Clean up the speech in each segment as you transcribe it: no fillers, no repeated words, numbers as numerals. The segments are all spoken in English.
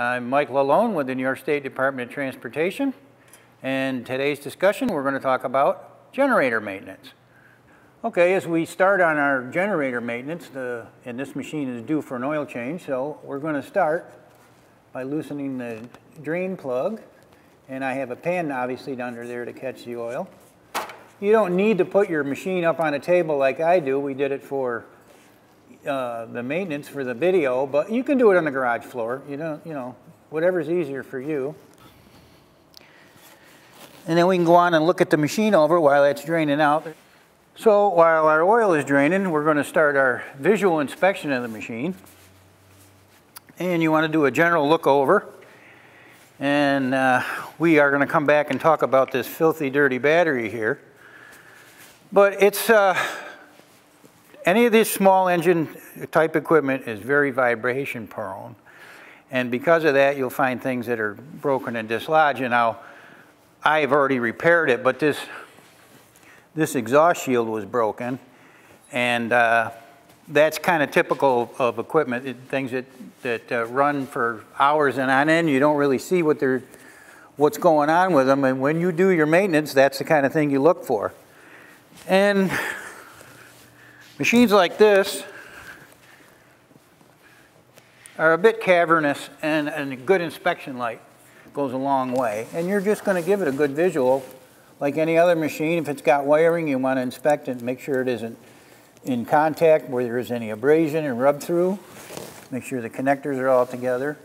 I'm Mike Lalone with the New York State Department of Transportation, and today's discussion we're going to talk about generator maintenance. Okay, as we start on our generator maintenance, and this machine is due for an oil change, so we're going to start by loosening the drain plug, and I have a pan obviously under there to catch the oil. You don't need to put your machine up on a table like I do. We did it for the maintenance for the video, but you can do it on the garage floor. You know, whatever's easier for you. And then we can go on and look at the machine over while it's draining out. So while our oil is draining, we're going to start our visual inspection of the machine. And you want to do a general look over. And we are going to come back and talk about this filthy, dirty battery here. But it's, any of this small engine type equipment is very vibration prone. And because of that, you'll find things that are broken and dislodged. And now, I've already repaired it, but this exhaust shield was broken. And that's kind of typical of equipment, things that run for hours and on end. You don't really see what's going on with them. And when you do your maintenance, that's the kind of thing you look for. And machines like this are a bit cavernous, and a good inspection light goes a long way. And you're just going to give it a good visual, like any other machine. If it's got wiring, you want to inspect it and make sure it isn't in contact where there is any abrasion and rub through. Make sure the connectors are all together.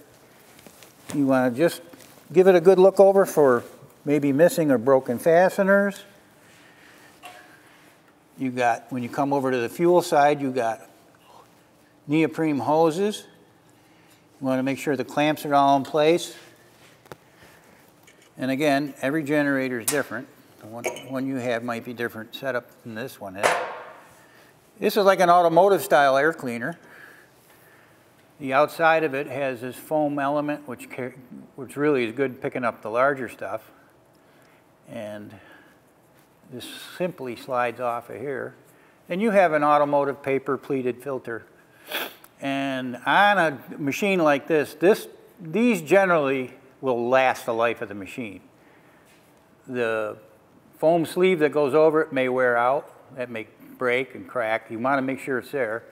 You want to just give it a good look over for maybe missing or broken fasteners. You got, when you come over to the fuel side, you got neoprene hoses. You want to make sure the clamps are all in place. And again, every generator is different. The one you have might be different setup than this one is. This is like an automotive style air cleaner. The outside of it has this foam element, which really is good picking up the larger stuff. And this simply slides off of here. And you have an automotive paper pleated filter. And on a machine like this, these generally will last the life of the machine. The foam sleeve that goes over it may wear out. That may break and crack. You want to make sure it's there.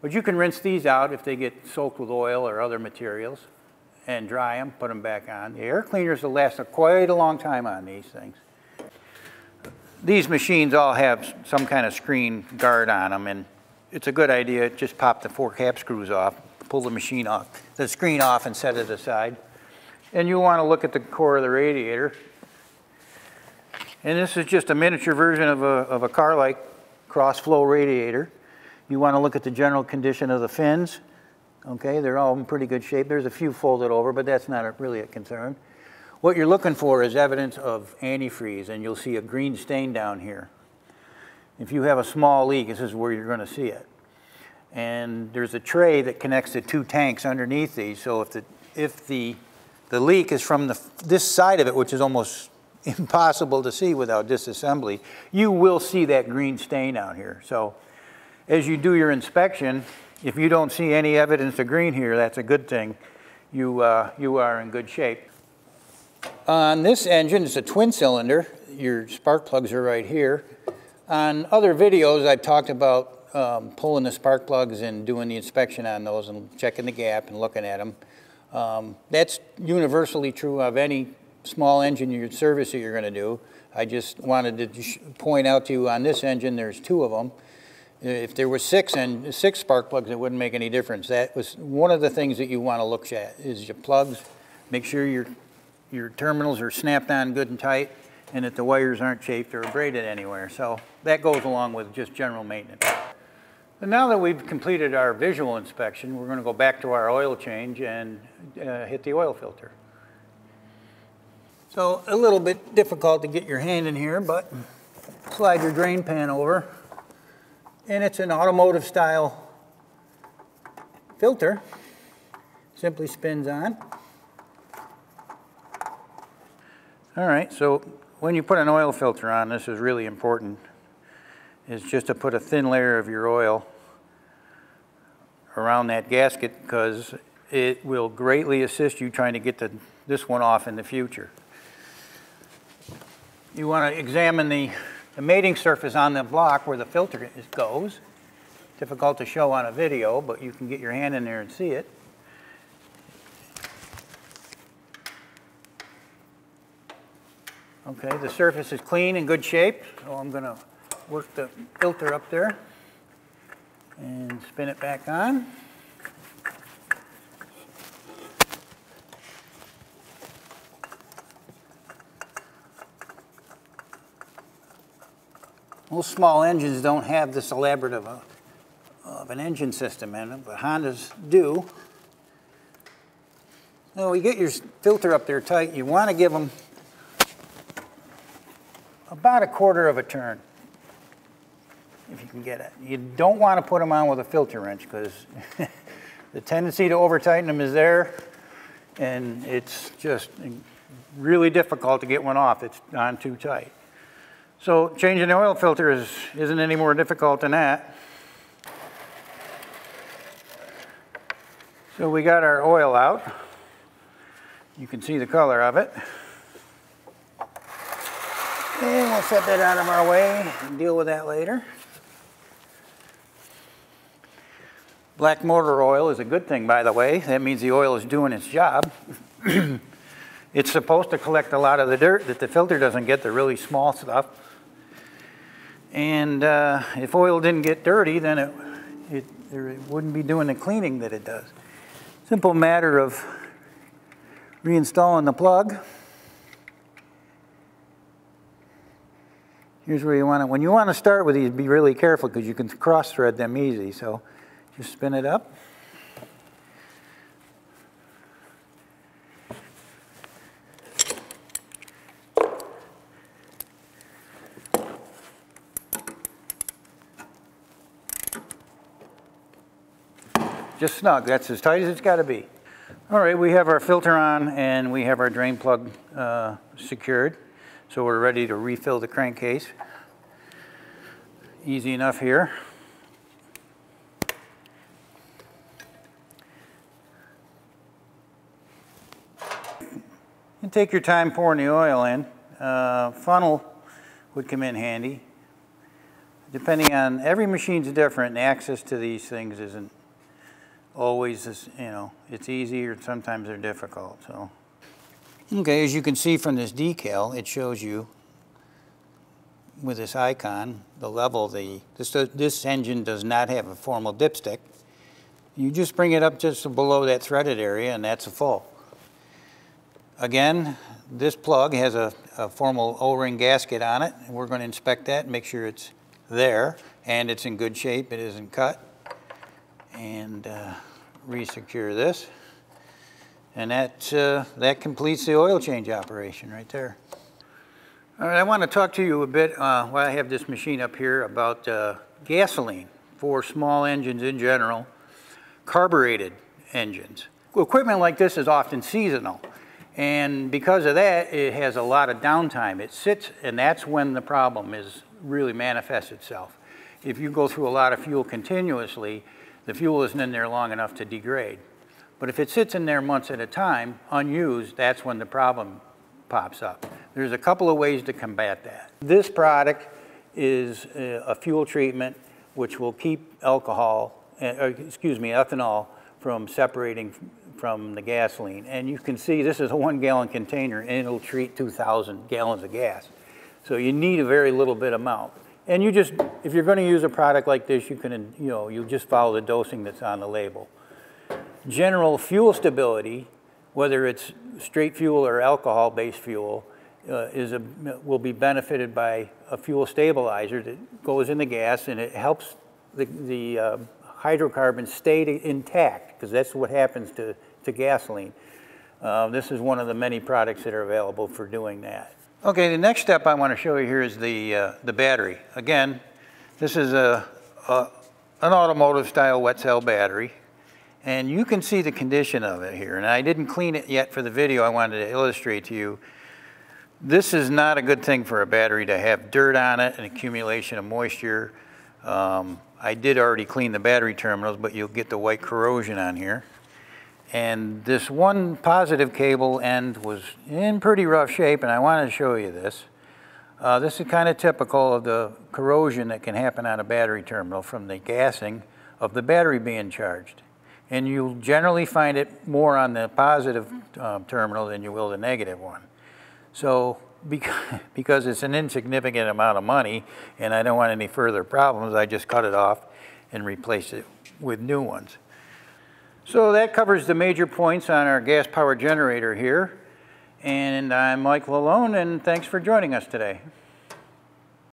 But you can rinse these out if they get soaked with oil or other materials and dry them, put them back on. The air cleaners will last quite a long time on these things. These machines all have some kind of screen guard on them, and it's a good idea. Just pop the 4 cap screws off, pull the machine off, the screen off, and set it aside. And you want to look at the core of the radiator. And this is just a miniature version of a car-like cross-flow radiator. You want to look at the general condition of the fins. Okay, they're all in pretty good shape. There's a few folded over, but that's not really a concern. What you're looking for is evidence of antifreeze, and you'll see a green stain down here. If you have a small leak, this is where you're going to see it. And there's a tray that connects the 2 tanks underneath these, so if the leak is from this side of it, which is almost impossible to see without disassembly, you will see that green stain out here. So as you do your inspection, if you don't see any evidence of green here, that's a good thing. You are in good shape. On this engine, it's a twin cylinder. Your spark plugs are right here. On other videos, I've talked about pulling the spark plugs and doing the inspection on those and checking the gap and looking at them. That's universally true of any small engine service that you're going to do. I just wanted to point out to you on this engine, there's 2 of them. If there were 6 spark plugs, it wouldn't make any difference. That was one of the things that you want to look at is your plugs. Make sure your terminals are snapped on good and tight, and that the wires aren't chafed or abraded anywhere. So that goes along with just general maintenance. And now that we've completed our visual inspection, we're going to go back to our oil change and hit the oil filter. So a little bit difficult to get your hand in here, but slide your drain pan over. And it's an automotive style filter. Simply spins on. All right, so when you put an oil filter on, this is really important, is just to put a thin layer of your oil around that gasket, because it will greatly assist you trying to get this one off in the future. You want to examine the mating surface on the block where the filter goes. Difficult to show on a video, but you can get your hand in there and see it. Okay, the surface is clean and good shape, so I'm going to work the filter up there and spin it back on. Most small engines don't have this elaborate of an engine system in them, but Hondas do. So you get your filter up there tight, you want to give them about 1/4 of a turn, if you can get it. You don't want to put them on with a filter wrench because the tendency to over-tighten them is there, and it's just really difficult to get one off. It's on too tight. So changing the oil filter isn't any more difficult than that. So we got our oil out. You can see the color of it. And we'll set that out of our way and deal with that later. Black motor oil is a good thing, by the way. That means the oil is doing its job. It's supposed to collect a lot of the dirt that the filter doesn't get, the really small stuff. And if oil didn't get dirty, then it wouldn't be doing the cleaning that it does. Simple matter of reinstalling the plug. Here's where you want to, when you want to start with these, be really careful because you can cross thread them easy. So just spin it up. Just snug, that's as tight as it's got to be. All right, we have our filter on and we have our drain plug secured. So we're ready to refill the crankcase. Easy enough here. And take your time pouring the oil in. Funnel would come in handy. Depending on, every machine's different and access to these things isn't always, it's easy or sometimes they're difficult. So. Okay, as you can see from this decal, it shows you with this icon the level. This engine does not have a formal dipstick. You just bring it up just below that threaded area and that's a full. Again, this plug has a formal O-ring gasket on it. And we're going to inspect that and make sure it's there and it's in good shape, it isn't cut. And re-secure this. And that completes the oil change operation right there. All right, I want to talk to you a bit while I have this machine up here about gasoline for small engines in general, carbureted engines. Equipment like this is often seasonal, and because of that, it has a lot of downtime. It sits, and that's when the problem really manifests itself. If you go through a lot of fuel continuously, the fuel isn't in there long enough to degrade. But if it sits in there months at a time, unused, that's when the problem pops up. There's a couple of ways to combat that. This product is a fuel treatment which will keep ethanol from separating from the gasoline. And you can see this is a 1-gallon container and it'll treat 2,000 gallons of gas. So you need a very little bit amount. And if you're going to use a product like this, you can, you just follow the dosing that's on the label. General fuel stability, whether it's straight fuel or alcohol-based fuel, will be benefited by a fuel stabilizer that goes in the gas, and it helps the hydrocarbons stay intact, because that's what happens to gasoline. This is one of the many products that are available for doing that. Okay, the next step I want to show you here is the battery. Again, this is an automotive-style wet cell battery. And you can see the condition of it here. And I didn't clean it yet for the video I wanted to illustrate to you. This is not a good thing for a battery to have dirt on it and accumulation of moisture. I did already clean the battery terminals, but you'll get the white corrosion on here. And this one positive cable end was in pretty rough shape, and I wanted to show you this. This is kind of typical of the corrosion that can happen on a battery terminal from the gassing of the battery being charged. And you'll generally find it more on the positive terminal than you will the negative one. So because it's an insignificant amount of money and I don't want any further problems, I just cut it off and replace it with new ones. So that covers the major points on our gas power generator here. And I'm Mike Lalone, and thanks for joining us today.